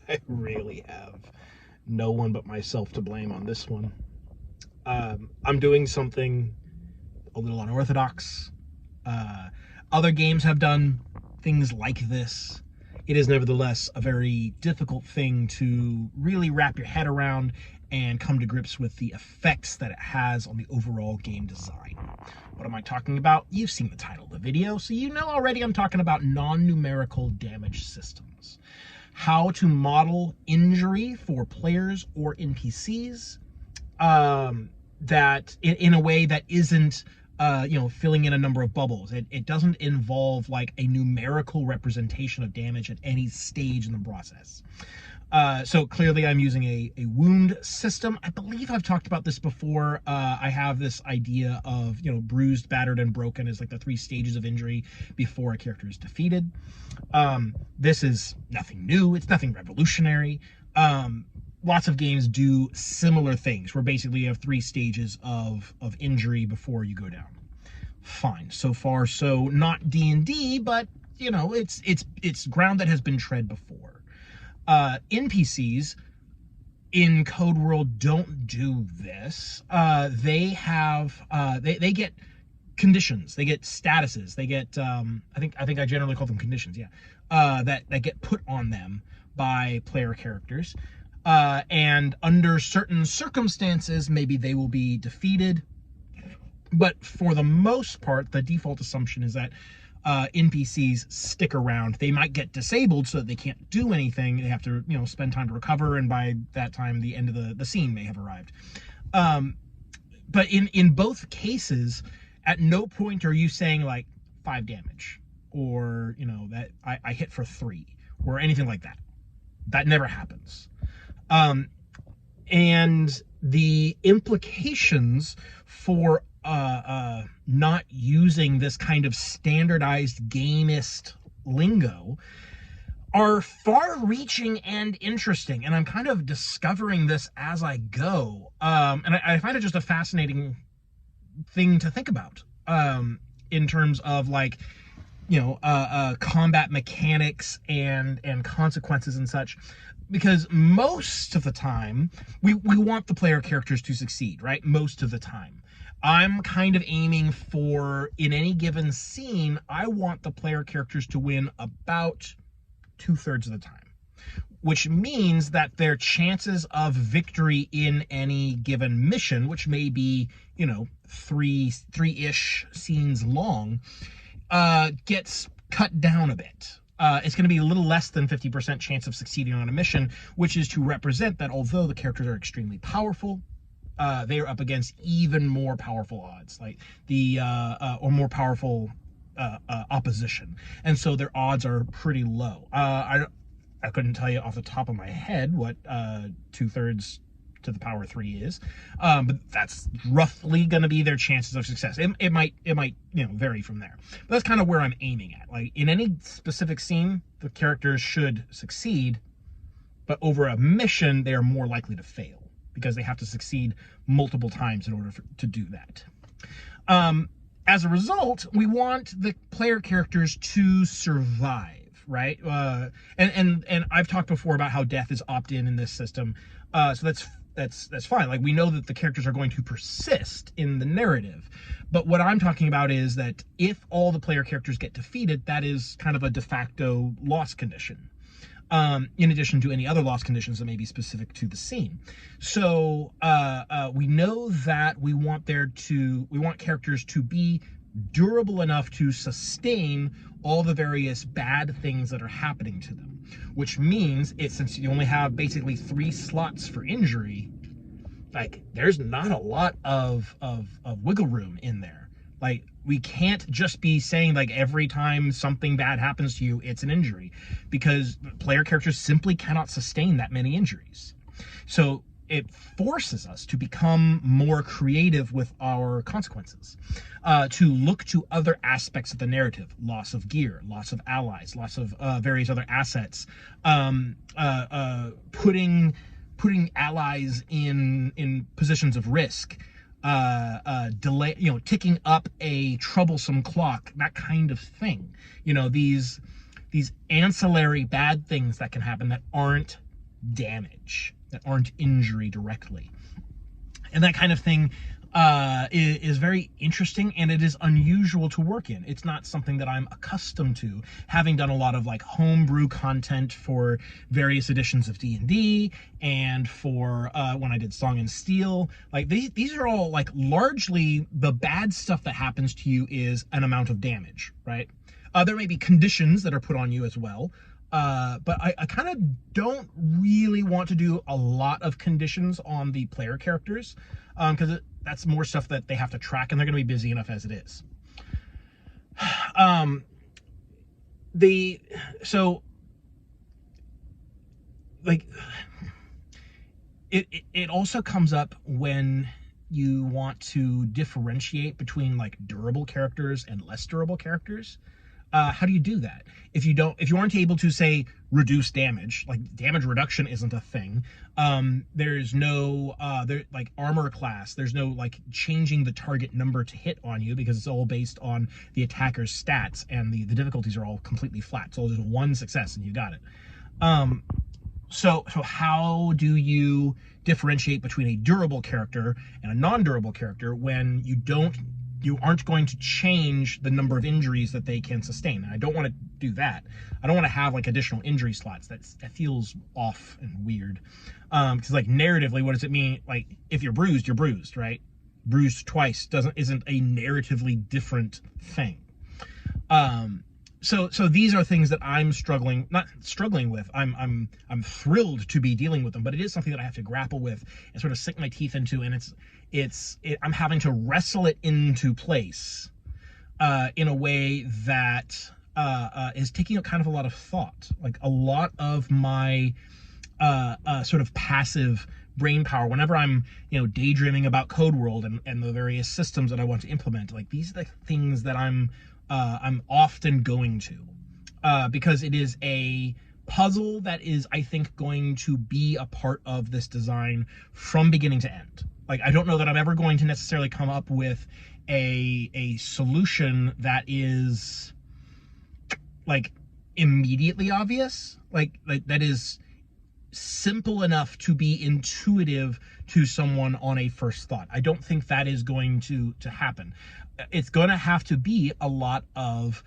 I really have no one but myself to blame on this one. I'm doing something a little unorthodox. Uh, Other games have done things like this. It is nevertheless a very difficult thing to really wrap your head around and come to grips with the effects that it has on the overall game design. What am I talking about? You've seen the title of the video, so you know already I'm talking about non-numerical damage systems. How to model injury for players or NPCs that in a way that isn't filling in a number of bubbles. It doesn't involve like a numerical representation of damage at any stage in the process. So clearly I'm using a wound system. I believe I've talked about this before. I have this idea of, bruised, battered, and broken as like the 3 stages of injury before a character is defeated. This is nothing new. It's nothing revolutionary. Lots of games do similar things where basically you have 3 stages of injury before you go down. Fine. So far, so not D&D, but it's ground that has been tread before. NPCs in Code World don't do this. They have they get conditions, they get statuses, they get I think I generally call them conditions, that get put on them by player characters. And under certain circumstances, maybe they will be defeated. But for the most part, the default assumption is that NPCs stick around. They might get disabled so that they can't do anything. They have to, spend time to recover, and by that time, the end of the scene may have arrived. But in both cases, at no point are you saying like 5 damage, or that I hit for 3, or anything like that. That never happens. And the implications for not using this kind of standardized gamist lingo are far-reaching and interesting, and I'm kind of discovering this as I go. And I find it just a fascinating thing to think about in terms of like combat mechanics and consequences and such. Because most of the time, we want the player characters to succeed, right? Most of the time. I'm kind of aiming for, in any given scene, I want the player characters to win about 2/3 of the time. Which means that their chances of victory in any given mission, which may be, 3-ish scenes long, gets cut down a bit. It's going to be a little less than 50% chance of succeeding on a mission, which is to represent that although the characters are extremely powerful, they are up against even more powerful odds, like or more powerful opposition, and so their odds are pretty low. I couldn't tell you off the top of my head what 2/3 to the power 3 is, but that's roughly going to be their chances of success. It might vary from there, but that's kind of where I'm aiming at. Like in any specific scene, the characters should succeed, but over a mission, they are more likely to fail because they have to succeed multiple times in order to do that. As a result, we want the player characters to survive, right? And I've talked before about how death is opt-in this system, so that's fine. Like we know that the characters are going to persist in the narrative, but what I'm talking about is that if all the player characters get defeated, that is kind of a de facto loss condition. In addition to any other loss conditions that may be specific to the scene. So we know that we want characters to be durable enough to sustain all the various bad things that are happening to them, which means since you only have basically 3 slots for injury, like there's not a lot of wiggle room in there. Like, we can't just be saying, like, every time something bad happens to you, it's an injury, because player characters simply cannot sustain that many injuries. So it forces us to become more creative with our consequences, to look to other aspects of the narrative: loss of gear, loss of allies, loss of various other assets, putting allies in positions of risk, delay, ticking up a troublesome clock, that kind of thing. These ancillary bad things that can happen that aren't damage, that aren't injury directly. And that kind of thing is very interesting, and it is unusual to work in. It's not something that I'm accustomed to, having done a lot of like homebrew content for various editions of D&D, and for when I did Song and Steel. Like these are all like largely the bad stuff that happens to you is an amount of damage, right? There may be conditions that are put on you as well. But I kind of don't really want to do a lot of conditions on the player characters, because that's more stuff that they have to track, and they're going to be busy enough as it is. It also comes up when you want to differentiate between like durable characters and less durable characters. How do you do that? If you aren't able to, say, reduce damage, like damage reduction isn't a thing. There's no like armor class. There's no like changing the target number to hit on you, because it's all based on the attacker's stats, and the difficulties are all completely flat. So just one success and you got it. So how do you differentiate between a durable character and a non-durable character when you aren't going to change the number of injuries that they can sustain? And I don't want to do that. I don't want to have like additional injury slots. That feels off and weird. Because like narratively, what does it mean? Like if you're bruised, right? Bruised twice isn't a narratively different thing. So these are things that I'm not struggling with. I'm thrilled to be dealing with them, but it is something that I have to grapple with and sort of sink my teeth into, and I'm having to wrestle it into place in a way that is taking up kind of a lot of thought. Like a lot of my sort of passive brain power, whenever I'm daydreaming about Code World and the various systems that I want to implement, like these are the things that I'm often going to, because it is a puzzle that is, I think, going to be a part of this design from beginning to end. Like, I don't know that I'm ever going to necessarily come up with a solution that is like immediately obvious, like that is simple enough to be intuitive to someone on a first thought. I don't think that is going to happen. It's going to have to be a lot of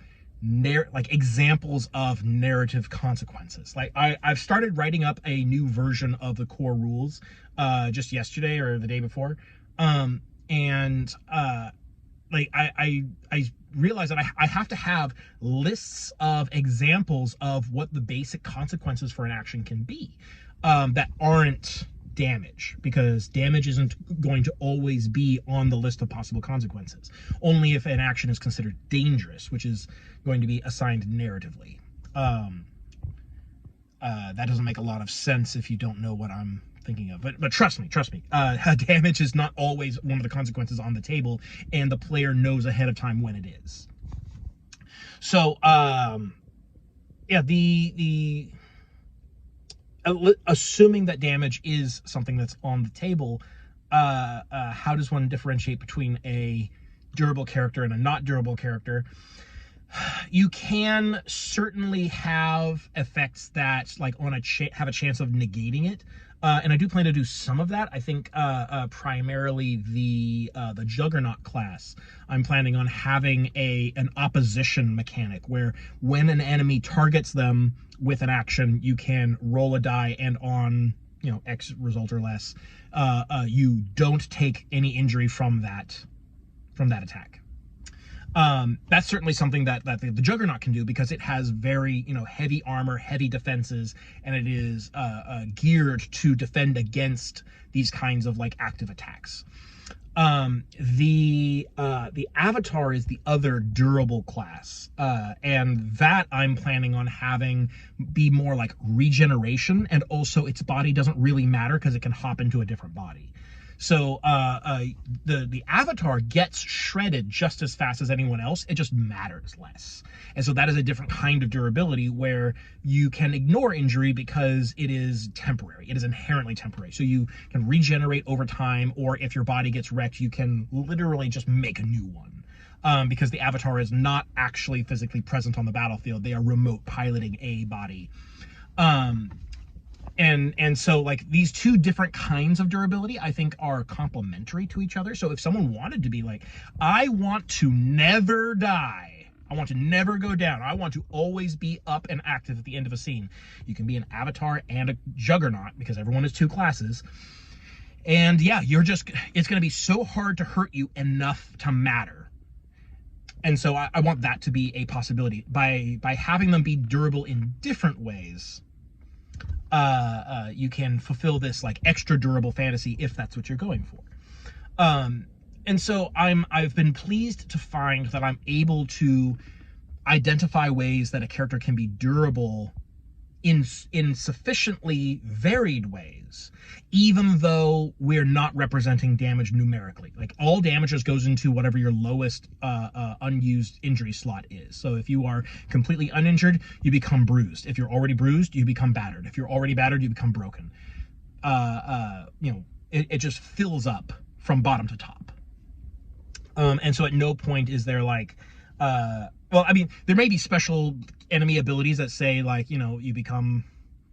examples of narrative consequences. Like I've started writing up a new version of the core rules just yesterday or the day before, and like I realized that I have to have lists of examples of what the basic consequences for an action can be, that aren't damage, because damage isn't going to always be on the list of possible consequences. Only if an action is considered dangerous, which is going to be assigned narratively. That doesn't make a lot of sense if you don't know what I'm thinking of, but trust me, damage is not always one of the consequences on the table, and the player knows ahead of time when it is. So yeah, assuming that damage is something that's on the table, how does one differentiate between a durable character and a not durable character? You can certainly have effects that like have a chance of negating it, and I do plan to do some of that. I think primarily the Juggernaut class, I'm planning on having an opposition mechanic where when an enemy targets them with an action, you can roll a die, and on X result or less, you don't take any injury from that attack. That's certainly something that the Juggernaut can do, because it has very heavy armor, heavy defenses, and it is geared to defend against these kinds of like active attacks. The Avatar is the other durable class, and that I'm planning on having be more like regeneration, and also its body doesn't really matter because it can hop into a different body. So the Avatar gets shredded just as fast as anyone else. It just matters less. And so that is a different kind of durability where you can ignore injury because it is temporary. It is inherently temporary. So you can regenerate over time, or if your body gets wrecked, you can literally just make a new one. Because the Avatar is not actually physically present on the battlefield. They are remote piloting a body. And so like these two different kinds of durability I think are complementary to each other. So if someone wanted to be like, I want to never die, I want to never go down, I want to always be up and active at the end of a scene, you can be an avatar and a juggernaut, because everyone is two classes. And yeah, it's going to be so hard to hurt you enough to matter. And so I want that to be a possibility by having them be durable in different ways. You can fulfill this like extra durable fantasy if that's what you're going for. And so I've been pleased to find that I'm able to identify ways that a character can be durable in sufficiently varied ways, even though we're not representing damage numerically. Like all damage just goes into whatever your lowest unused injury slot is. So if you are completely uninjured, you become bruised. If you're already bruised, you become battered. If you're already battered, you become broken. It just fills up from bottom to top. And so at no point is there like, well, I mean, there may be special enemy abilities that say like, you become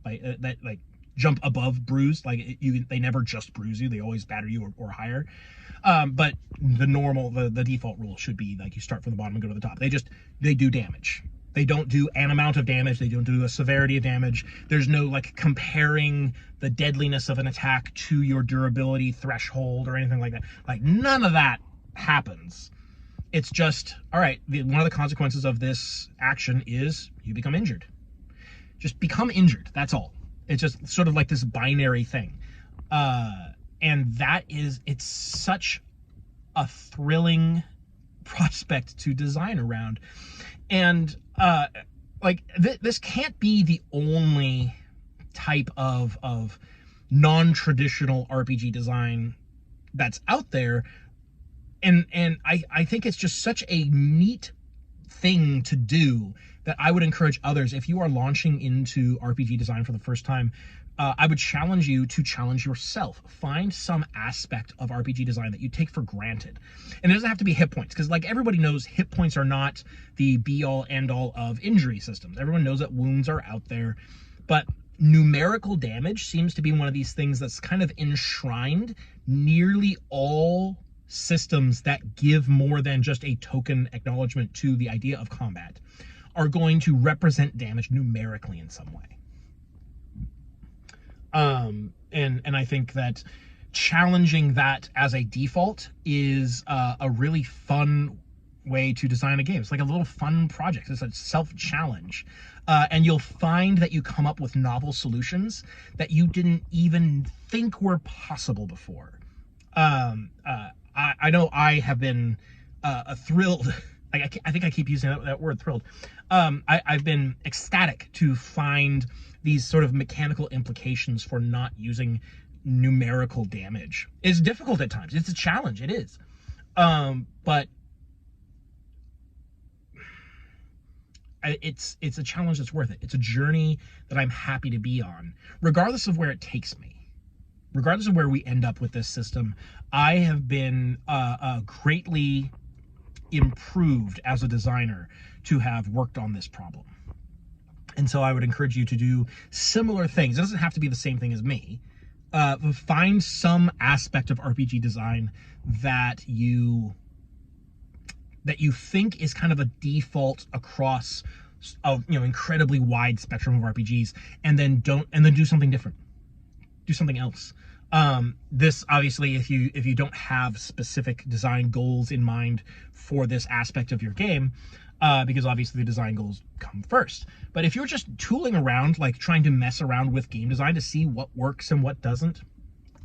like that, like jump above bruised, like they never just bruise you, they always batter you or higher. But the default rule should be like you start from the bottom and go to the top. They do damage. They don't do an amount of damage. They don't do a severity of damage. There's no like comparing the deadliness of an attack to your durability threshold or anything like that. Like none of that happens. It's just, all right, one of the consequences of this action is you become injured. Just become injured, that's all. It's just sort of like this binary thing. And it's such a thrilling prospect to design around. And this can't be the only type of non-traditional RPG design that's out there. And I think it's just such a neat thing to do that I would encourage others, if you are launching into RPG design for the first time, I would challenge you to challenge yourself. Find some aspect of RPG design that you take for granted. And it doesn't have to be hit points, because like everybody knows, hit points are not the be-all, end-all of injury systems. Everyone knows that wounds are out there, but numerical damage seems to be one of these things that's kind of enshrined. Nearly all systems that give more than just a token acknowledgement to the idea of combat are going to represent damage numerically in some way. And I think that challenging that as a default is a really fun way to design a game. It's like a little fun project. It's a self-challenge. And you'll find that you come up with novel solutions that you didn't even think were possible before. I know I have been thrilled. I think I keep using that word, thrilled. I've been ecstatic to find these sort of mechanical implications for not using numerical damage. It's difficult at times. It's a challenge. It is. But it's a challenge that's worth it. It's a journey that I'm happy to be on, regardless of where it takes me. Regardless of where we end up with this system, I have been greatly improved as a designer to have worked on this problem. And so I would encourage you to do similar things. It doesn't have to be the same thing as me. Find some aspect of RPG design that you think is kind of a default across a incredibly wide spectrum of RPGs, and then do something different. Do something else. This obviously, if you don't have specific design goals in mind for this aspect of your game, because obviously the design goals come first. But if you're just tooling around, like trying to mess around with game design to see what works and what doesn't,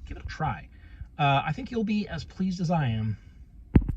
give it a try. I think you'll be as pleased as I am.